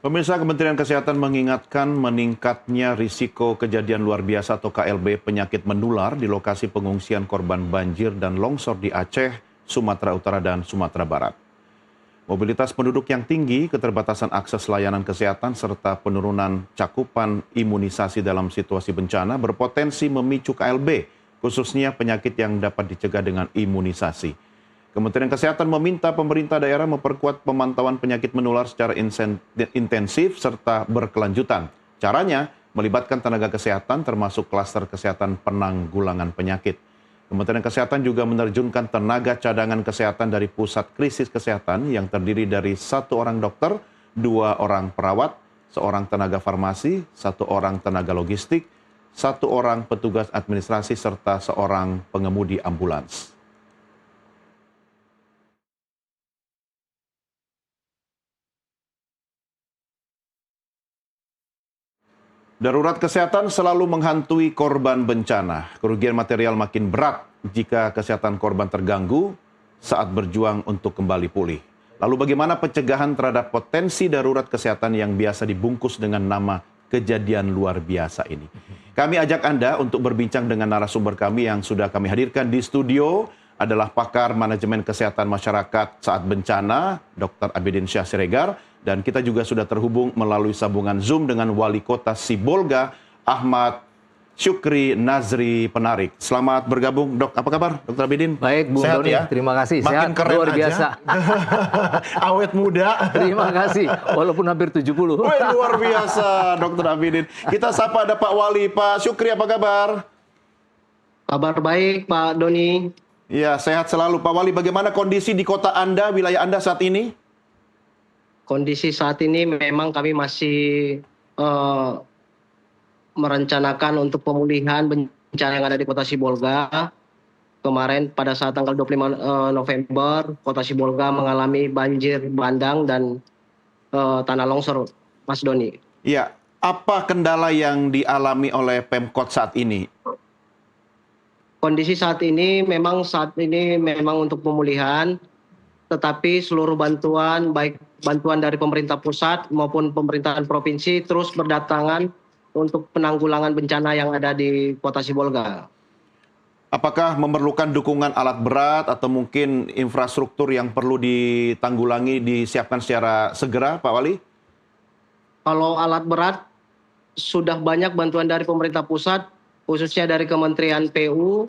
Pemirsa, Kementerian Kesehatan mengingatkan meningkatnya risiko kejadian luar biasa atau KLB penyakit menular di lokasi pengungsian korban banjir dan longsor di Aceh, Sumatera Utara, dan Sumatera Barat. Mobilitas penduduk yang tinggi, keterbatasan akses layanan kesehatan, serta penurunan cakupan imunisasi dalam situasi bencana berpotensi memicu KLB, khususnya penyakit yang dapat dicegah dengan imunisasi. Kementerian Kesehatan meminta pemerintah daerah memperkuat pemantauan penyakit menular secara intensif serta berkelanjutan. Caranya melibatkan tenaga kesehatan termasuk klaster kesehatan penanggulangan penyakit. Kementerian Kesehatan juga menerjunkan tenaga cadangan kesehatan dari pusat krisis kesehatan yang terdiri dari 1 orang dokter, 2 orang perawat, 1 tenaga farmasi, 1 orang tenaga logistik, 1 orang petugas administrasi, serta 1 pengemudi ambulans. Darurat kesehatan selalu menghantui korban bencana. Kerugian material makin berat jika kesehatan korban terganggu saat berjuang untuk kembali pulih. Lalu bagaimana pencegahan terhadap potensi darurat kesehatan yang biasa dibungkus dengan nama kejadian luar biasa ini? Kami ajak Anda untuk berbincang dengan narasumber kami yang sudah kami hadirkan di studio adalah pakar manajemen kesehatan masyarakat saat bencana, Dr. Abidin Syah Siregar. Dan kita juga sudah terhubung melalui sambungan Zoom dengan Wali Kota Sibolga, Ahmad Syukri Nazri Penarik. Selamat bergabung, Dok. Apa kabar, Dr. Abidin? Baik, Bung Sehat Doni. Ya? Terima kasih. Makin Sehat, keren luar aja. biasa. Awet muda. Terima kasih, walaupun hampir 70. Wih, luar biasa, Dr. Abidin. Kita sapa ada Pak Wali. Pak Syukri, apa kabar? Kabar baik, Pak Doni. Ya, sehat selalu. Pak Wali, bagaimana kondisi di kota Anda, wilayah Anda saat ini? Kondisi saat ini memang kami masih merencanakan untuk pemulihan bencana yang ada di Kota Sibolga. Kemarin pada saat tanggal 25 November, Kota Sibolga mengalami banjir bandang dan tanah longsor, Mas Doni. Iya, apa kendala yang dialami oleh Pemkot saat ini? Kondisi saat ini memang untuk pemulihan, tetapi seluruh bantuan, baik bantuan dari pemerintah pusat maupun pemerintahan provinsi terus berdatangan untuk penanggulangan bencana yang ada di Kota Sibolga. Apakah memerlukan dukungan alat berat atau mungkin infrastruktur yang perlu ditanggulangi disiapkan secara segera, Pak Wali? Kalau alat berat, sudah banyak bantuan dari pemerintah pusat, khususnya dari Kementerian PU,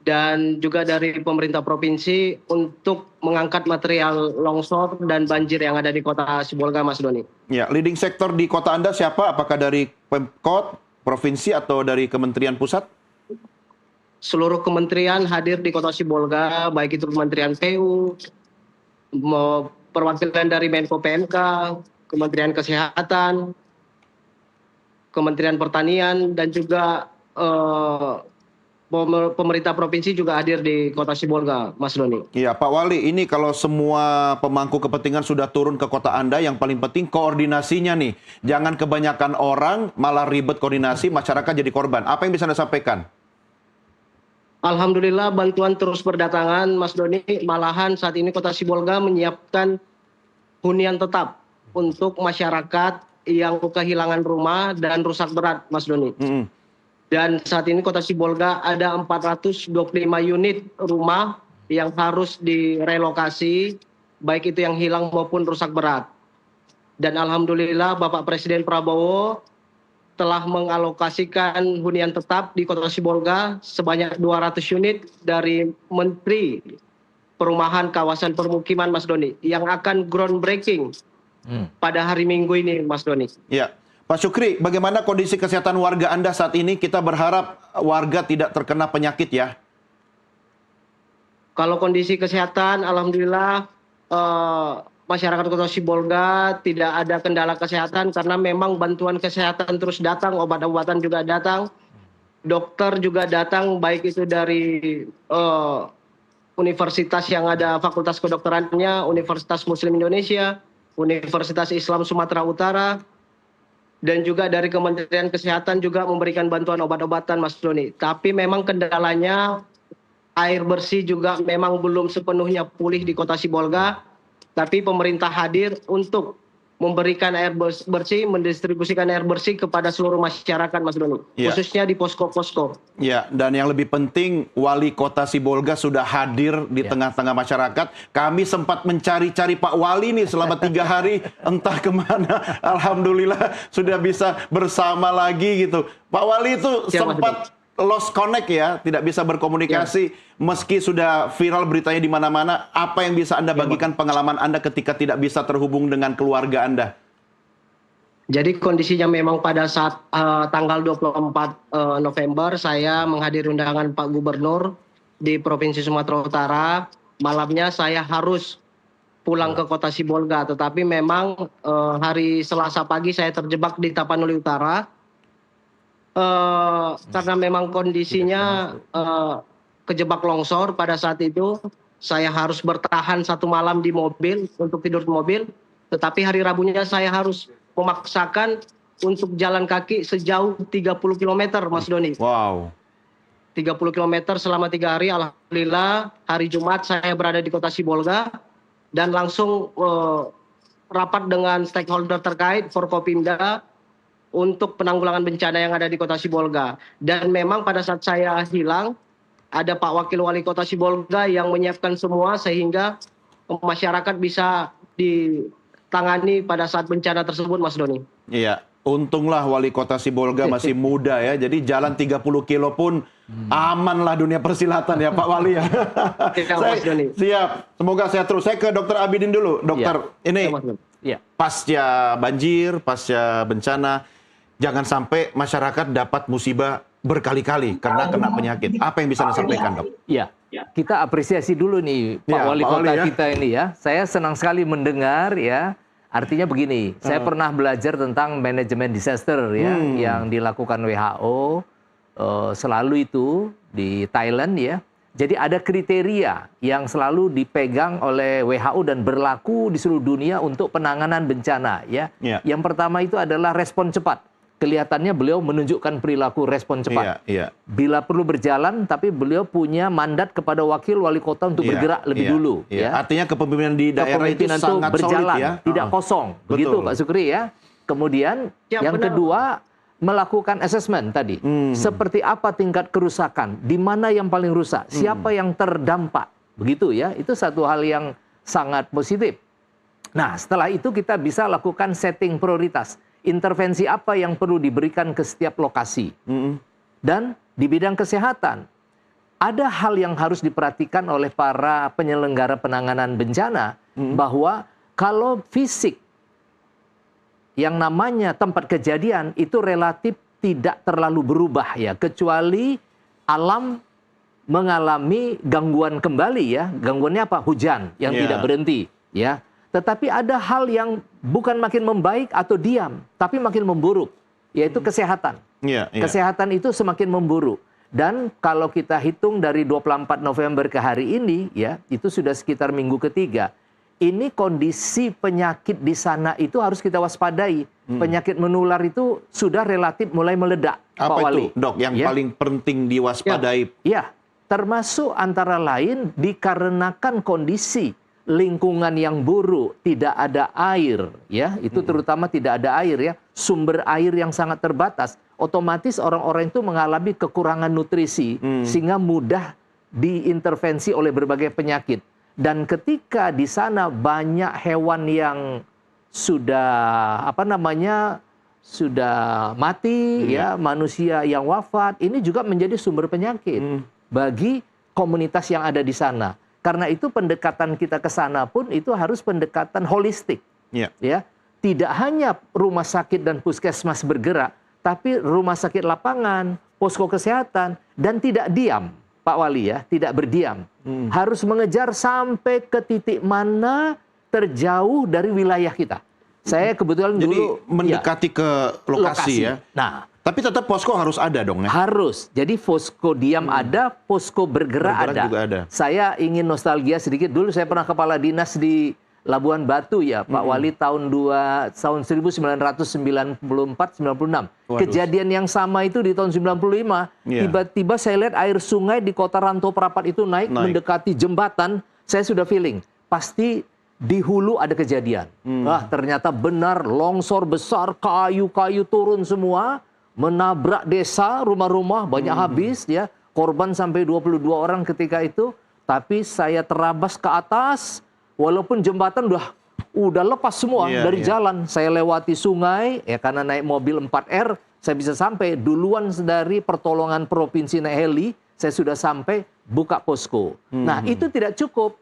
dan juga dari pemerintah provinsi untuk mengangkat material longsor dan banjir yang ada di Kota Sibolga, Mas Doni. Ya, leading sektor di kota Anda siapa? Apakah dari Pemkot, provinsi, atau dari Kementerian Pusat? Seluruh kementerian hadir di Kota Sibolga, baik itu Kementerian PU, perwakilan dari Menko PMK, Kementerian Kesehatan, Kementerian Pertanian, dan juga pemerintah provinsi juga hadir di Kota Sibolga, Mas Doni. Iya, Pak Wali, ini kalau semua pemangku kepentingan sudah turun ke kota Anda, yang paling penting koordinasinya nih. Jangan kebanyakan orang, malah ribet koordinasi, masyarakat jadi korban. Apa yang bisa Anda sampaikan? Alhamdulillah bantuan terus berdatangan, Mas Doni. Malahan saat ini Kota Sibolga menyiapkan hunian tetap untuk masyarakat yang kehilangan rumah dan rusak berat, Mas Doni. Dan saat ini Kota Sibolga ada 425 unit rumah yang harus direlokasi, baik itu yang hilang maupun rusak berat. Dan alhamdulillah Bapak Presiden Prabowo telah mengalokasikan hunian tetap di Kota Sibolga sebanyak 200 unit dari Menteri Perumahan Kawasan Permukiman, Mas Doni, yang akan groundbreaking pada hari Minggu ini, Mas Doni. Ya. Pak Syukri, bagaimana kondisi kesehatan warga Anda saat ini? Kita berharap warga tidak terkena penyakit ya. Kalau kondisi kesehatan, alhamdulillah masyarakat Kota Sibolga tidak ada kendala kesehatan karena memang bantuan kesehatan terus datang, obat-obatan juga datang, dokter juga datang, baik itu dari universitas yang ada fakultas kedokterannya, Universitas Muslim Indonesia, Universitas Islam Sumatera Utara, dan juga dari Kementerian Kesehatan juga memberikan bantuan obat-obatan, Mas Doni. Tapi memang kendalanya air bersih juga memang belum sepenuhnya pulih di Kota Sibolga. Tapi pemerintah hadir untuk memberikan air bersih, mendistribusikan air bersih kepada seluruh masyarakat, Mas Doni, Iya. khususnya di posko-posko. Ya, dan yang lebih penting Wali Kota Sibolga sudah hadir di tengah-tengah masyarakat. Kami sempat mencari-cari Pak Wali nih selama 3 hari, entah kemana. Alhamdulillah sudah bisa bersama lagi gitu. Pak Wali itu Siap, Mas sempat lost connect ya, tidak bisa berkomunikasi. Meski sudah viral beritanya di mana-mana, apa yang bisa Anda bagikan pengalaman Anda ketika tidak bisa terhubung dengan keluarga Anda? Jadi kondisinya memang pada saat tanggal 24 November saya menghadiri undangan Pak Gubernur di Provinsi Sumatera Utara. Malamnya saya harus pulang ke Kota Sibolga, tetapi memang hari Selasa pagi saya terjebak di Tapanuli Utara karena memang kondisinya kejebak longsor. Pada saat itu saya harus bertahan 1 malam di mobil untuk tidur di mobil, tetapi hari Rabunya saya harus memaksakan untuk jalan kaki sejauh 30 km, Mas Doni. Wow. 30 km selama 3 hari. Alhamdulillah hari Jumat saya berada di Kota Sibolga dan langsung rapat dengan stakeholder terkait Forkopimda untuk penanggulangan bencana yang ada di Kota Sibolga. Dan memang pada saat saya hilang, ada Pak Wakil Wali Kota Sibolga yang menyiapkan semua sehingga masyarakat bisa ditangani pada saat bencana tersebut, Mas Doni. Iya, untunglah Wali Kota Sibolga masih muda ya. Jadi jalan 30 kilo pun aman lah dunia persilatan ya Pak Wali ya. Mas Doni. Siap, semoga sehat terus. Saya ke Dokter Abidin dulu. Dokter, ini Ya, Mas Doni. pasca banjir, pasca bencana, jangan sampai masyarakat dapat musibah berkali-kali karena kena penyakit. Apa yang bisa Anda sampaikan, Dok? Ya, kita apresiasi dulu nih Pak Ya, Wali Pak Kota Wali ya. kita ini ya. Saya senang sekali mendengar ya. Artinya begini, saya pernah belajar tentang manajemen disaster ya yang dilakukan WHO selalu itu di Thailand ya. Jadi ada kriteria yang selalu dipegang oleh WHO dan berlaku di seluruh dunia untuk penanganan bencana ya. Ya. Yang pertama itu adalah respon cepat. Kelihatannya beliau menunjukkan perilaku respon cepat. Iya. Bila perlu berjalan, tapi beliau punya mandat kepada wakil wali kota untuk Iya, bergerak lebih iya, dulu. iya. Ya. Artinya kepemimpinan di daerah itu Kepemimpinan sangat berjalan, solid ya. tidak kosong. Begitu Betul. Pak Sukri ya. Kemudian Ya, yang benar. kedua, melakukan assessment tadi. Seperti apa tingkat kerusakan, di mana yang paling rusak, siapa yang terdampak. Begitu ya, itu satu hal yang sangat positif. Nah, setelah itu kita bisa lakukan setting prioritas. Intervensi apa yang perlu diberikan ke setiap lokasi. Dan di bidang kesehatan, ada hal yang harus diperhatikan oleh para penyelenggara penanganan bencana, bahwa kalau fisik yang namanya tempat kejadian itu relatif tidak terlalu berubah ya, kecuali alam mengalami gangguan kembali ya. Gangguannya apa? Hujan yang Iya. tidak berhenti ya. Tetapi ada hal yang bukan makin membaik atau diam, tapi makin memburuk, yaitu kesehatan. Iya, iya. Kesehatan itu semakin memburuk. Dan kalau kita hitung dari 24 November ke hari ini, ya itu sudah sekitar minggu ketiga. Ini kondisi penyakit di sana itu harus kita waspadai. Penyakit menular itu sudah relatif mulai meledak, Pak Apa Wali. itu, Dok, yang Ya. paling penting diwaspadai? Ya, termasuk antara lain dikarenakan kondisi lingkungan yang buruk, tidak ada air, ya, itu terutama tidak ada air ya, sumber air yang sangat terbatas, otomatis orang-orang itu mengalami kekurangan nutrisi sehingga mudah diintervensi oleh berbagai penyakit. Dan ketika di sana banyak hewan yang sudah sudah mati ya, manusia yang wafat, ini juga menjadi sumber penyakit bagi komunitas yang ada di sana. Karena itu pendekatan kita ke sana pun itu harus pendekatan holistik. Iya. Ya, tidak hanya rumah sakit dan puskesmas bergerak, tapi rumah sakit lapangan, posko kesehatan, dan tidak diam, Pak Wali ya, tidak berdiam. Harus mengejar sampai ke titik mana terjauh dari wilayah kita. Saya kebetulan Jadi dulu mendekati ke lokasi ya. Nah, Tapi tetap posko harus ada dong ya. harus. Jadi posko diam ada, posko bergerak, Bergerak ada. juga ada. Saya ingin nostalgia sedikit. Dulu saya pernah kepala dinas di Labuan Batu ya, Pak Wali tahun 1994-96. Waduh. Kejadian yang sama itu di tahun 95. Iya. Tiba-tiba saya lihat air sungai di Kota Ranto Prapat itu naik Naik. mendekati jembatan. Saya sudah feeling pasti di hulu ada kejadian. Ternyata benar longsor besar, kayu-kayu turun semua, menabrak desa, rumah-rumah, banyak habis ya. Korban sampai 22 orang ketika itu. Tapi saya terabas ke atas, walaupun jembatan udah lepas semua dari jalan. Saya lewati sungai, ya karena naik mobil 4R, saya bisa sampai duluan dari pertolongan provinsi naik heli, saya sudah sampai buka posko. Nah itu tidak cukup.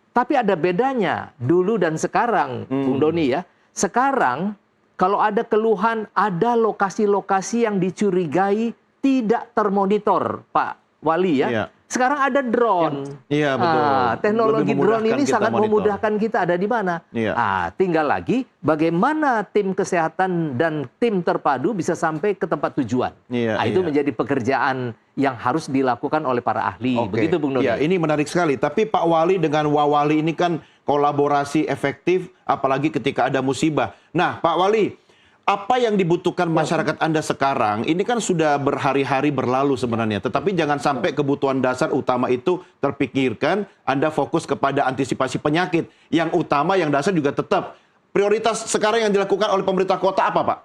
Tapi ada bedanya dulu dan sekarang, Bung Doni ya. Sekarang kalau ada keluhan, ada lokasi-lokasi yang dicurigai tidak termonitor, Pak Wali ya. Iya. Sekarang ada drone. Iya, betul. Teknologi drone ini sangat memudahkan kita ada di mana. Iya. Tinggal lagi bagaimana tim kesehatan dan tim terpadu bisa sampai ke tempat tujuan. Itu menjadi pekerjaan yang harus dilakukan oleh para ahli. Begitu Bung Doni. Ya, ini menarik sekali. Tapi Pak Wali dengan Wawali ini kan kolaborasi efektif, apalagi ketika ada musibah. Nah, Pak Wali, apa yang dibutuhkan masyarakat Anda sekarang, ini kan sudah berhari-hari berlalu sebenarnya. Tetapi jangan sampai kebutuhan dasar utama itu terpikirkan, Anda fokus kepada antisipasi penyakit. Yang utama, yang dasar juga tetap. Prioritas sekarang yang dilakukan oleh pemerintah kota apa, Pak?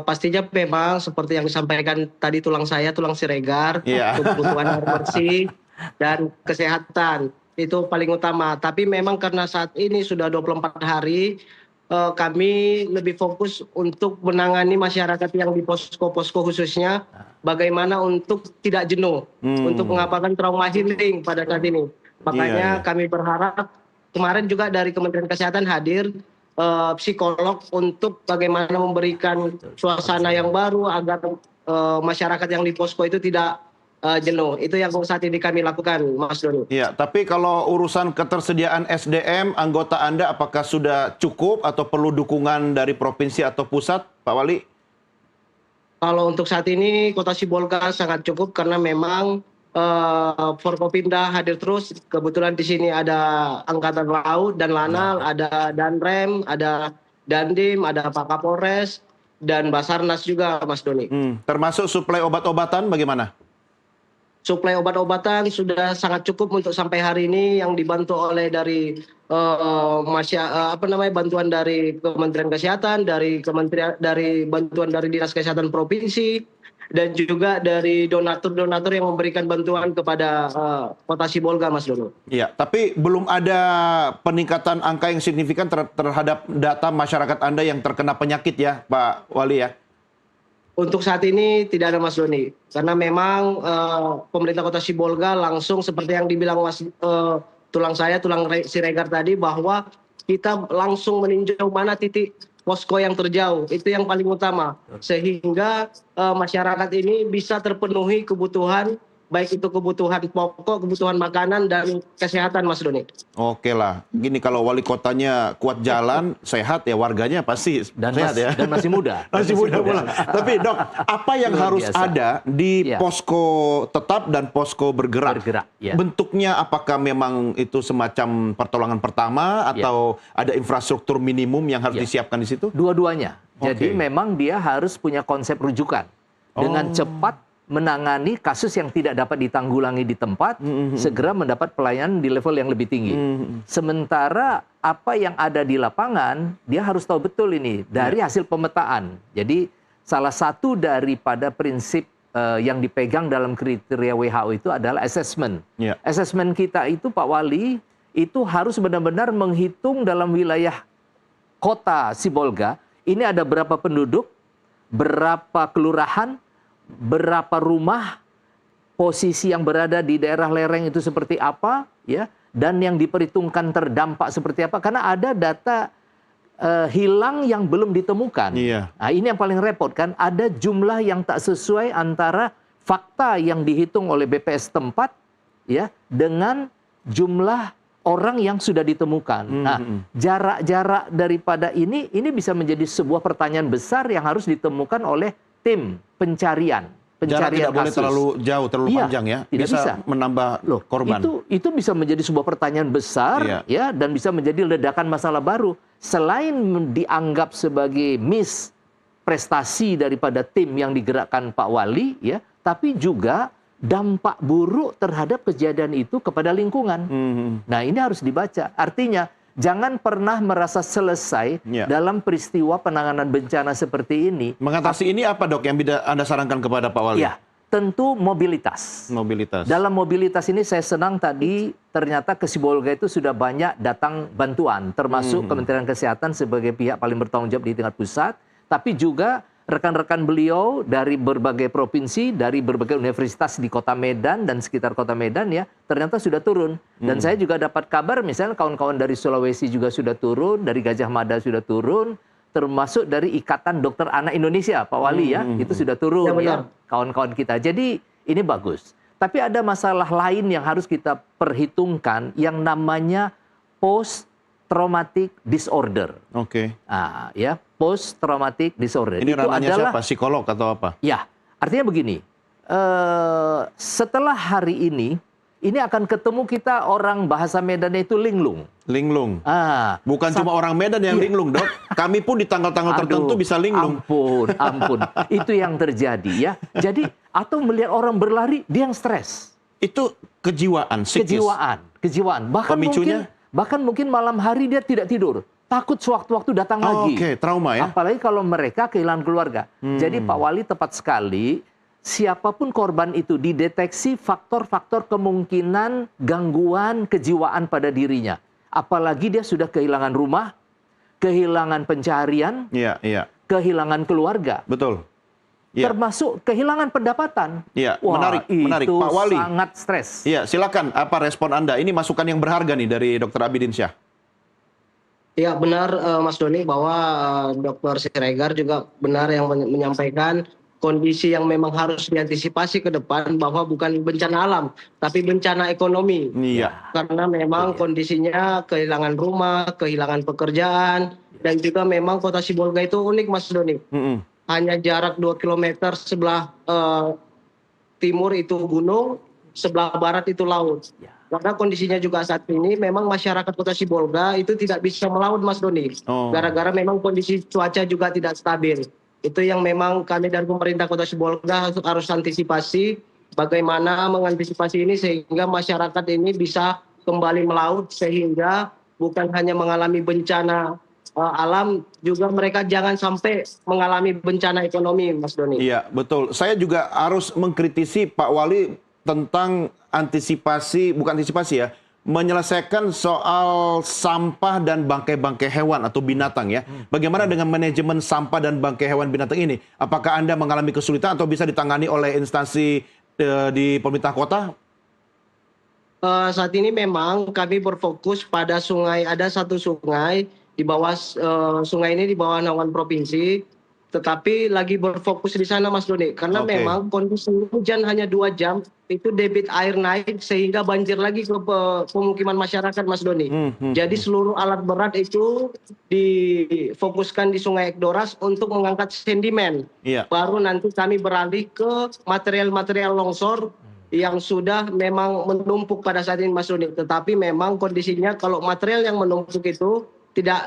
Pastinya memang seperti yang disampaikan tadi tulang siregar, kebutuhan air bersih, dan kesehatan. Itu paling utama. Tapi memang karena saat ini sudah 24 hari, kami lebih fokus untuk menangani masyarakat yang di posko-posko khususnya, bagaimana untuk tidak jenuh, untuk mengapakan trauma healing pada saat ini. Makanya kami berharap, kemarin juga dari Kementerian Kesehatan hadir psikolog untuk bagaimana memberikan suasana yang baru agar masyarakat yang di posko itu tidak jenuh. Itu yang saat ini kami lakukan, Mas Doni. Iya, tapi kalau urusan ketersediaan SDM, anggota Anda apakah sudah cukup atau perlu dukungan dari provinsi atau pusat, Pak Wali? Kalau untuk saat ini, Kota Sibolga sangat cukup karena memang Forkopimda hadir terus. Kebetulan di sini ada Angkatan Laut dan Lanal, ada Danrem, ada Dandim, ada Pak Kapolres, dan Basarnas juga, Mas Doni. Termasuk suplai obat-obatan bagaimana? Suplai obat-obatan sudah sangat cukup untuk sampai hari ini, yang dibantu oleh dari bantuan dari Kementerian Kesehatan, dari bantuan dari Dinas Kesehatan Provinsi, dan juga dari donatur-donatur yang memberikan bantuan kepada Kota Sibolga, Mas Dono. Iya, tapi belum ada peningkatan angka yang signifikan terhadap data masyarakat Anda yang terkena penyakit ya, Pak Wali ya? Untuk saat ini tidak ada, Mas Doni, karena memang pemerintah Kota Sibolga langsung seperti yang dibilang tulang siregar tadi, bahwa kita langsung meninjau mana titik posko yang terjauh, itu yang paling utama, sehingga masyarakat ini bisa terpenuhi kebutuhan, baik itu kebutuhan pokok, kebutuhan makanan, dan kesehatan, Mas Doni. Oke lah, gini kalau wali kotanya kuat jalan, sehat ya warganya pasti sehat ya. Dan masih muda. Masih muda pula. Tapi dok, apa yang harus ada di posko tetap dan posko bergerak? Bentuknya apakah memang itu semacam pertolongan pertama atau ada infrastruktur minimum yang harus disiapkan di situ? Dua-duanya. Jadi memang dia harus punya konsep rujukan. Dengan cepat menangani kasus yang tidak dapat ditanggulangi di tempat, segera mendapat pelayanan di level yang lebih tinggi. Sementara apa yang ada di lapangan, dia harus tahu betul ini dari hasil pemetaan. Jadi salah satu daripada prinsip yang dipegang dalam kriteria WHO itu adalah assessment. Assessment kita itu, Pak Wali, itu harus benar-benar menghitung dalam wilayah Kota Sibolga, ini ada berapa penduduk, berapa kelurahan, berapa rumah, posisi yang berada di daerah lereng itu seperti apa, ya, dan yang diperhitungkan terdampak seperti apa, karena ada data hilang yang belum ditemukan. Nah, ini yang paling repot kan, ada jumlah yang tak sesuai antara fakta yang dihitung oleh BPS tempat, ya, dengan jumlah orang yang sudah ditemukan. Nah, jarak-jarak daripada ini bisa menjadi sebuah pertanyaan besar yang harus ditemukan oleh tim pencarian Jarak tidak boleh kasus. terlalu jauh, terlalu panjang ya, bisa menambah korban. Itu bisa menjadi sebuah pertanyaan besar ya, dan bisa menjadi ledakan masalah baru. Selain dianggap sebagai miss prestasi daripada tim yang digerakkan Pak Wali ya, tapi juga dampak buruk terhadap kejadian itu kepada lingkungan. Nah, ini harus dibaca. Artinya, jangan pernah merasa selesai dalam peristiwa penanganan bencana seperti ini. Mengatasi ini apa, Dok, yang Anda sarankan kepada Pak Wali? Ya, tentu mobilitas. Mobilitas. Dalam mobilitas ini saya senang tadi ternyata ke Sibolga itu sudah banyak datang bantuan, termasuk Kementerian Kesehatan sebagai pihak paling bertanggung jawab di tingkat pusat, tapi juga rekan-rekan beliau dari berbagai provinsi, dari berbagai universitas di Kota Medan dan sekitar Kota Medan ya, ternyata sudah turun. Dan saya juga dapat kabar misalnya kawan-kawan dari Sulawesi juga sudah turun, dari Gajah Mada sudah turun, termasuk dari Ikatan Dokter Anak Indonesia, Pak Wali ya, itu sudah turun ya, kawan-kawan kita. Jadi ini bagus. Tapi ada masalah lain yang harus kita perhitungkan yang namanya post traumatic disorder. Oke. Ah, ya, post traumatic disorder. Ini itu ranahnya adalah siapa? Psikolog atau apa? Ya, artinya begini. Setelah hari ini akan ketemu kita orang bahasa Medannya itu linglung. Linglung. Ah, Bukan cuma orang Medan yang linglung, Dok. Kami pun di tanggal-tanggal tertentu bisa linglung. Ampun. Itu yang terjadi ya. Jadi, atau melihat orang berlari, dia yang stres. Itu kejiwaan, psikis. Kejiwaan. Pemicunya? Bahkan mungkin malam hari dia tidak tidur. Takut sewaktu-waktu datang lagi. Oke, trauma ya. Apalagi kalau mereka kehilangan keluarga. Jadi Pak Wali tepat sekali, siapapun korban itu dideteksi faktor-faktor kemungkinan gangguan kejiwaan pada dirinya. Apalagi dia sudah kehilangan rumah, kehilangan pencaharian, kehilangan keluarga. Betul. Ya. Termasuk kehilangan pendapatan. Iya, Wah, menarik. Pak Wali. Sangat stres. Iya, silakan. Apa respon Anda? Ini masukan yang berharga nih dari Dr. Abidin Syah. Ya benar Mas Doni bahwa Dr. Siregar juga benar yang menyampaikan kondisi yang memang harus diantisipasi ke depan bahwa bukan bencana alam tapi bencana ekonomi. Iya. Karena memang kondisinya kehilangan rumah, kehilangan pekerjaan dan juga memang Kota Sibolga itu unik Mas Doni. Hanya jarak 2 km sebelah timur itu gunung, sebelah barat itu laut. Karena kondisinya juga saat ini memang masyarakat Kota Sibolga itu tidak bisa melaut Mas Doni. Gara-gara memang kondisi cuaca juga tidak stabil. Itu yang memang kami dari pemerintah Kota Sibolga harus antisipasi bagaimana mengantisipasi ini sehingga masyarakat ini bisa kembali melaut sehingga bukan hanya mengalami bencana alam, juga mereka jangan sampai mengalami bencana ekonomi, Mas Doni. Iya, betul. Saya juga harus mengkritisi Pak Wali tentang menyelesaikan soal sampah dan bangkai-bangkai hewan atau binatang ya. Bagaimana dengan manajemen sampah dan bangkai hewan binatang ini? Apakah Anda mengalami kesulitan atau bisa ditangani oleh instansi di pemerintah kota? Saat ini memang kami berfokus pada sungai, ada satu sungai di bawah sungai ini di bawah naungan provinsi, tetapi lagi berfokus di sana Mas Doni karena memang kondisi hujan hanya 2 jam itu debit air naik sehingga banjir lagi ke pemukiman masyarakat Mas Doni. Jadi seluruh alat berat itu difokuskan di Sungai Ekdoras untuk mengangkat sedimen. Baru nanti kami beralih ke material-material longsor yang sudah memang menumpuk pada saat ini Mas Doni. Tetapi memang kondisinya kalau material yang menumpuk itu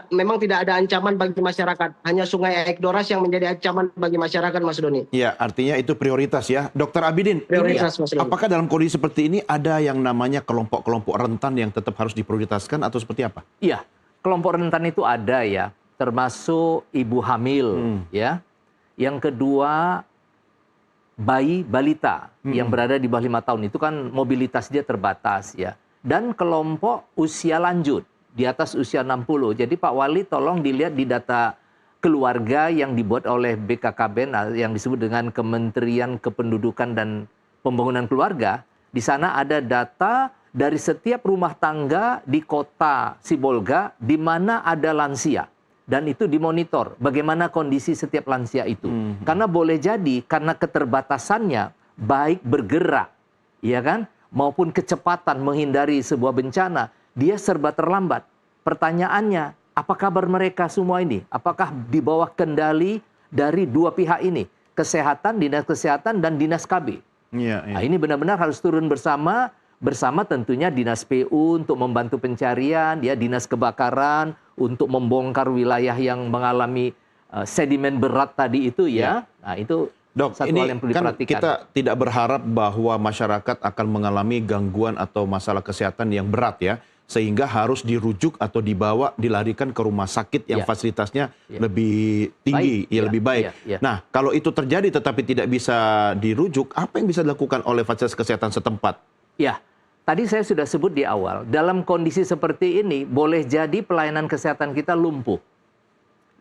memang tidak ada ancaman bagi masyarakat. Hanya Sungai Ekdoras yang menjadi ancaman bagi masyarakat, Mas Doni. Iya, artinya itu prioritas ya. Dr. Abidin, prioritas, Mas Doni. Apakah dalam kondisi seperti ini ada yang namanya kelompok-kelompok rentan yang tetap harus diprioritaskan atau seperti apa? Iya, kelompok rentan itu ada ya, termasuk ibu hamil ya. Yang kedua, bayi balita yang berada di bawah 5 tahun itu kan mobilitas dia terbatas ya. Dan kelompok usia lanjut di atas usia 60. Jadi Pak Wali tolong dilihat di data keluarga yang dibuat oleh BKKBN yang disebut dengan Kementerian Kependudukan dan Pembangunan Keluarga. Di sana ada data dari setiap rumah tangga di Kota Sibolga di mana ada lansia. Dan itu dimonitor bagaimana kondisi setiap lansia itu. Karena boleh jadi karena keterbatasannya baik bergerak, ya kan, maupun kecepatan menghindari sebuah bencana, dia serba terlambat. Pertanyaannya, apa kabar mereka semua ini? Apakah di bawah kendali dari dua pihak ini? Kesehatan, Dinas Kesehatan, dan Dinas KB. Nah, ini benar-benar harus turun bersama tentunya Dinas PU untuk membantu pencarian, ya, Dinas Kebakaran untuk membongkar wilayah yang mengalami sedimen berat tadi itu ya. Nah, itu Dok, satu ini hal yang perlu kan diperhatikan. kita tidak berharap bahwa masyarakat akan mengalami gangguan atau masalah kesehatan yang berat ya, sehingga harus dirujuk atau dilarikan ke rumah sakit yang Ya. fasilitasnya Ya. lebih tinggi, Baik. Ya, lebih baik. ya. Nah, kalau itu terjadi tetapi tidak bisa dirujuk, apa yang bisa dilakukan oleh fasilitas kesehatan setempat? Ya, tadi saya sudah sebut di awal, dalam kondisi seperti ini boleh jadi pelayanan kesehatan kita lumpuh.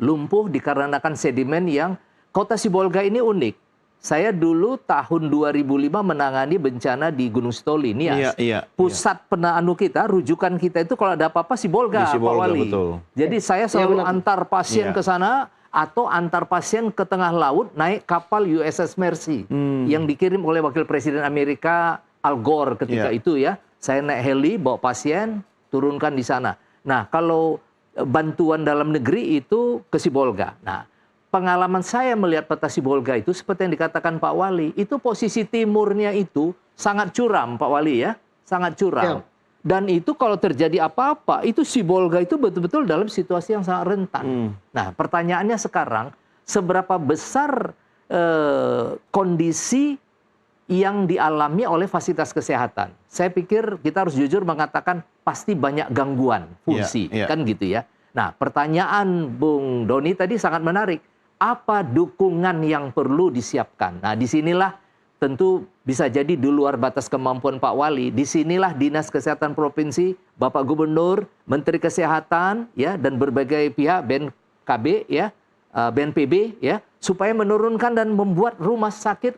Lumpuh dikarenakan sedimen yang Kota Sibolga ini unik. Saya dulu tahun 2005 menangani bencana di Gunung Sitoli, Nias. Pusat penanganan kita, rujukan kita itu kalau ada apa-apa Sibolga, Di Sibolga, Pak Wali. betul. Jadi saya selalu antar pasien Iya. ke sana atau antar pasien ke tengah laut naik kapal USS Mercy yang dikirim oleh Wakil Presiden Amerika Al Gore ketika Iya. itu ya. Saya naik heli bawa pasien turunkan di sana. Nah, kalau bantuan dalam negeri itu ke Sibolga. Nah, pengalaman saya melihat peta Sibolga itu seperti yang dikatakan Pak Wali, itu posisi timurnya itu sangat curam, Pak Wali ya, sangat curam. Ya. Dan itu kalau terjadi apa-apa, itu Sibolga itu betul-betul dalam situasi yang sangat rentan. Nah, pertanyaannya sekarang, seberapa besar kondisi yang dialami oleh fasilitas kesehatan? Saya pikir kita harus jujur mengatakan pasti banyak gangguan fungsi, kan gitu ya. Nah, pertanyaan Bung Doni tadi sangat menarik. Apa dukungan yang perlu disiapkan? Nah, disinilah tentu bisa jadi di luar batas kemampuan Pak Wali. Disinilah Dinas Kesehatan Provinsi, Bapak Gubernur, Menteri Kesehatan, ya, dan berbagai pihak, BNKB, ya, BNPB, ya, supaya menurunkan dan membuat rumah sakit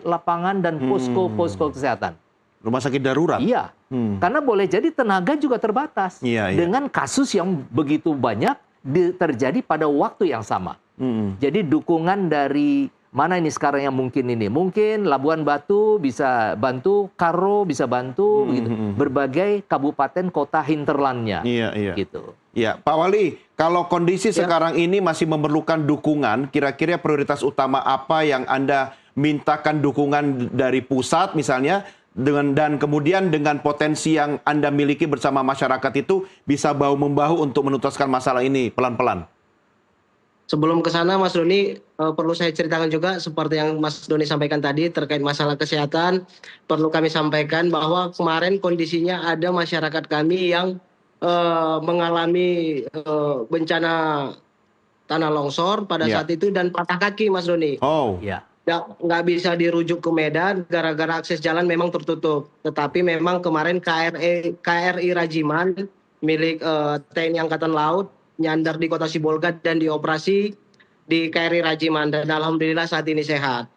lapangan dan posko-posko kesehatan. Rumah sakit darurat? Iya, karena boleh jadi tenaga juga terbatas dengan kasus yang begitu banyak terjadi pada waktu yang sama. Jadi dukungan dari mana ini sekarang yang mungkin ini? Mungkin Labuan Batu bisa bantu, Karo bisa bantu, begitu. Berbagai kabupaten kota hinterlandnya. Gitu. Ya, Pak Wali, kalau kondisi sekarang ini masih memerlukan dukungan, kira-kira prioritas utama apa yang Anda mintakan dukungan dari pusat misalnya, dan kemudian dengan potensi yang Anda miliki bersama masyarakat itu bisa bahu-membahu untuk menuntaskan masalah ini pelan-pelan? Sebelum ke sana, Mas Doni, perlu saya ceritakan juga seperti yang Mas Doni sampaikan tadi terkait masalah kesehatan. Perlu kami sampaikan bahwa kemarin kondisinya ada masyarakat kami yang mengalami bencana tanah longsor pada saat itu dan patah kaki, Mas Doni. Oh, ya. Nggak bisa dirujuk ke Medan gara-gara akses jalan memang tertutup. Tetapi memang kemarin KRI Rajiman milik TNI Angkatan Laut nyandar di Kota Sibolga dan dioperasi di KRI Rajiman, dan alhamdulillah saat ini sehat,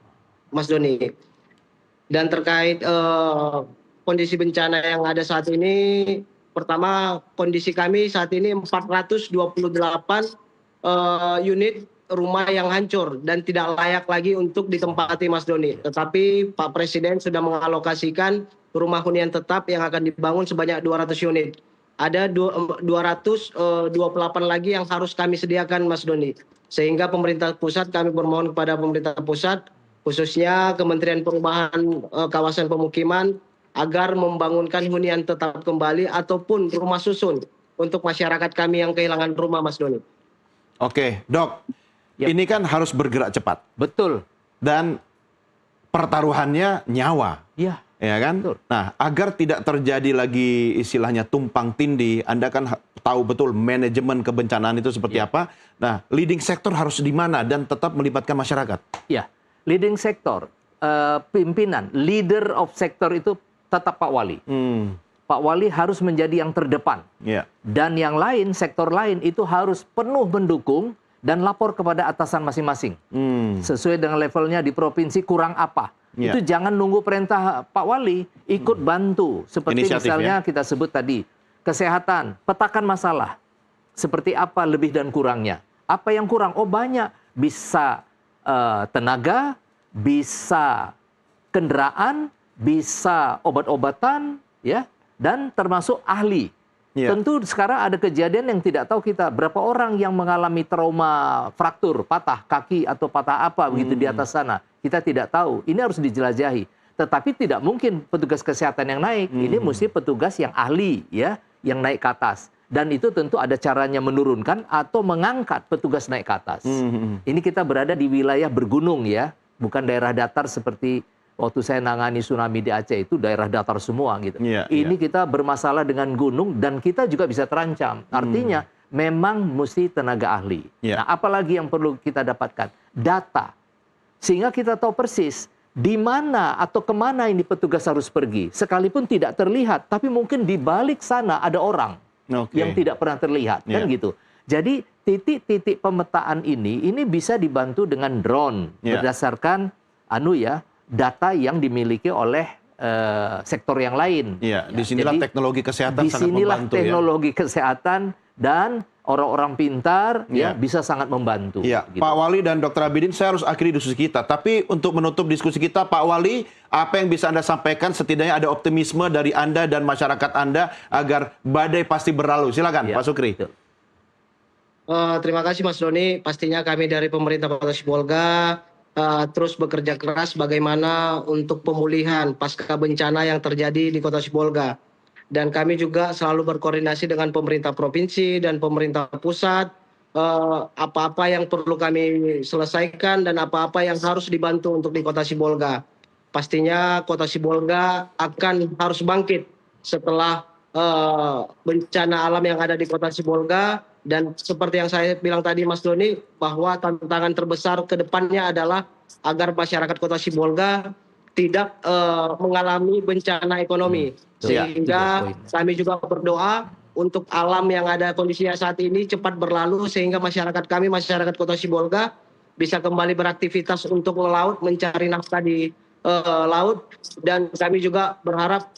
Mas Doni. Dan terkait kondisi bencana yang ada saat ini, pertama kondisi kami saat ini 428 unit rumah yang hancur dan tidak layak lagi untuk ditempati, Mas Doni. Tetapi Pak Presiden sudah mengalokasikan rumah hunian tetap yang akan dibangun sebanyak 200 unit. Ada 228 lagi yang harus kami sediakan, Mas Doni. Sehingga pemerintah pusat, kami bermohon kepada pemerintah pusat, khususnya Kementerian Perumahan Kawasan Pemukiman, agar membangunkan hunian tetap kembali ataupun rumah susun untuk masyarakat kami yang kehilangan rumah, Mas Doni. Oke, Dok. Ini kan harus bergerak cepat. Betul. Dan pertaruhannya nyawa. Iya. Ya kan? Betul. Nah, agar tidak terjadi lagi istilahnya tumpang tindih, Anda kan tahu betul manajemen kebencanaan itu seperti apa. Nah, leading sektor harus di mana dan tetap melibatkan masyarakat. Ya, leading sektor, pimpinan, leader of sektor itu tetap Pak Wali. Pak Wali harus menjadi yang terdepan. Dan yang lain, sektor lain itu harus penuh mendukung dan lapor kepada atasan masing-masing. Sesuai dengan levelnya di provinsi kurang apa. Itu jangan nunggu perintah Pak Wali, ikut bantu. Seperti Inisiatif, misalnya kita sebut tadi, kesehatan, petakan masalah. Seperti apa lebih dan kurangnya. Apa yang kurang? Oh banyak. Bisa tenaga, bisa kendaraan, bisa obat-obatan, ya, dan termasuk ahli. Tentu sekarang ada kejadian yang tidak tahu kita berapa orang yang mengalami trauma fraktur, patah kaki atau patah apa begitu di atas sana. Kita tidak tahu. Ini harus dijelajahi. Tetapi tidak mungkin petugas kesehatan yang naik. Ini mesti petugas yang ahli, ya, yang naik ke atas. Dan itu tentu ada caranya menurunkan atau mengangkat petugas naik ke atas. Ini kita berada di wilayah bergunung, ya. bukan daerah datar seperti waktu saya nangani tsunami di Aceh itu daerah datar semua gitu. Iya, Ini kita bermasalah dengan gunung dan kita juga bisa terancam. Artinya memang mesti tenaga ahli. Iya. Nah, apalagi yang perlu kita dapatkan? Data. Sehingga kita tahu persis di mana atau kemana ini petugas harus pergi. Sekalipun tidak terlihat, tapi mungkin di balik sana ada orang yang tidak pernah terlihat. Kan gitu. Jadi titik-titik pemetaan ini bisa dibantu dengan drone berdasarkan data yang dimiliki oleh sektor yang lain. Iya, disinilah Jadi, teknologi kesehatan sangat disinilah membantu teknologi kesehatan dan orang-orang pintar bisa sangat membantu. Iya, gitu. Pak Wali dan Dr. Abidin, saya harus akhiri diskusi kita. Tapi untuk menutup diskusi kita, Pak Wali, apa yang bisa Anda sampaikan? Setidaknya ada optimisme dari Anda dan masyarakat Anda agar badai pasti berlalu. Silakan, Pak Sukri. Betul. Terima kasih Mas Doni. Pastinya kami dari pemerintah Kota Sibolga terus bekerja keras bagaimana untuk pemulihan pasca bencana yang terjadi di Kota Sibolga. Dan kami juga selalu berkoordinasi dengan pemerintah provinsi dan pemerintah pusat. Apa-apa yang perlu kami selesaikan dan apa-apa yang harus dibantu untuk di Kota Sibolga. Pastinya Kota Sibolga akan harus bangkit setelah bencana alam yang ada di Kota Sibolga. Dan seperti yang saya bilang tadi Mas Doni, bahwa tantangan terbesar ke depannya adalah agar masyarakat Kota Sibolga tidak mengalami bencana ekonomi. Sehingga kami juga berdoa untuk alam yang ada kondisinya saat ini cepat berlalu sehingga masyarakat kami, masyarakat Kota Sibolga bisa kembali beraktivitas untuk melaut, mencari nafkah di laut. Dan kami juga berharap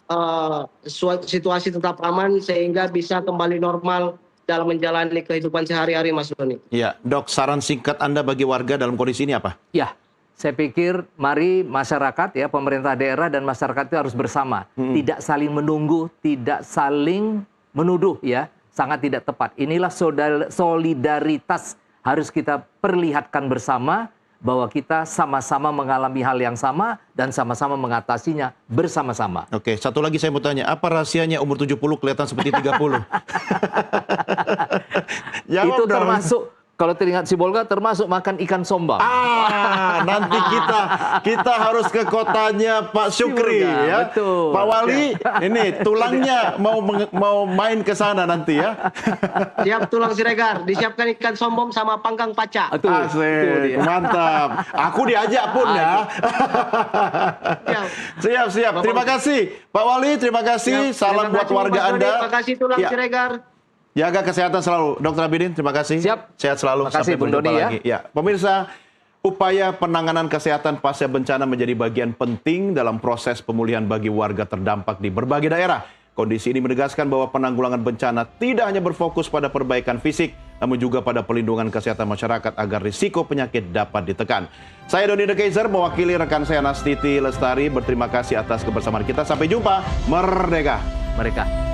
situasi tetap aman sehingga bisa kembali normal dalam menjalani kehidupan sehari-hari, Mas Doni. Iya, Dok, saran singkat Anda bagi warga dalam kondisi ini apa? Ya, saya pikir mari masyarakat pemerintah daerah dan masyarakat itu harus bersama. Tidak saling menunggu, tidak saling menuduh sangat tidak tepat. Inilah solidaritas harus kita perlihatkan bersama bahwa kita sama-sama mengalami hal yang sama dan sama-sama mengatasinya bersama-sama. Oke, satu lagi saya mau tanya, apa rahasianya umur 70 kelihatan seperti 30? Itu termasuk, kalau teringat Sibolga termasuk makan ikan sombang. Nanti kita harus ke kotanya Pak Sukri ya. Betul. Pak Wali, ini tulangnya mau main ke sana nanti ya. Siap tulang Siregar, disiapkan ikan sombong sama panggang paca. Asik, mantap. Aku diajak pun ya. Siap. Terima kasih Pak Wali, terima kasih. Salam buat warga Anda. Terima kasih tulang Siregar. Jaga kesehatan selalu. Dr. Abidin, terima kasih. Siap. Sehat selalu. Terima kasih, Sampai Bung berjumpa Doni, lagi. Ya. Pemirsa, upaya penanganan kesehatan pasca bencana menjadi bagian penting dalam proses pemulihan bagi warga terdampak di berbagai daerah. Kondisi ini menegaskan bahwa penanggulangan bencana tidak hanya berfokus pada perbaikan fisik, namun juga pada pelindungan kesehatan masyarakat agar risiko penyakit dapat ditekan. Saya Doni De Keizer, mewakili rekan saya Nastiti Lestari, berterima kasih atas kebersamaan kita. Sampai jumpa. Merdeka! Mereka.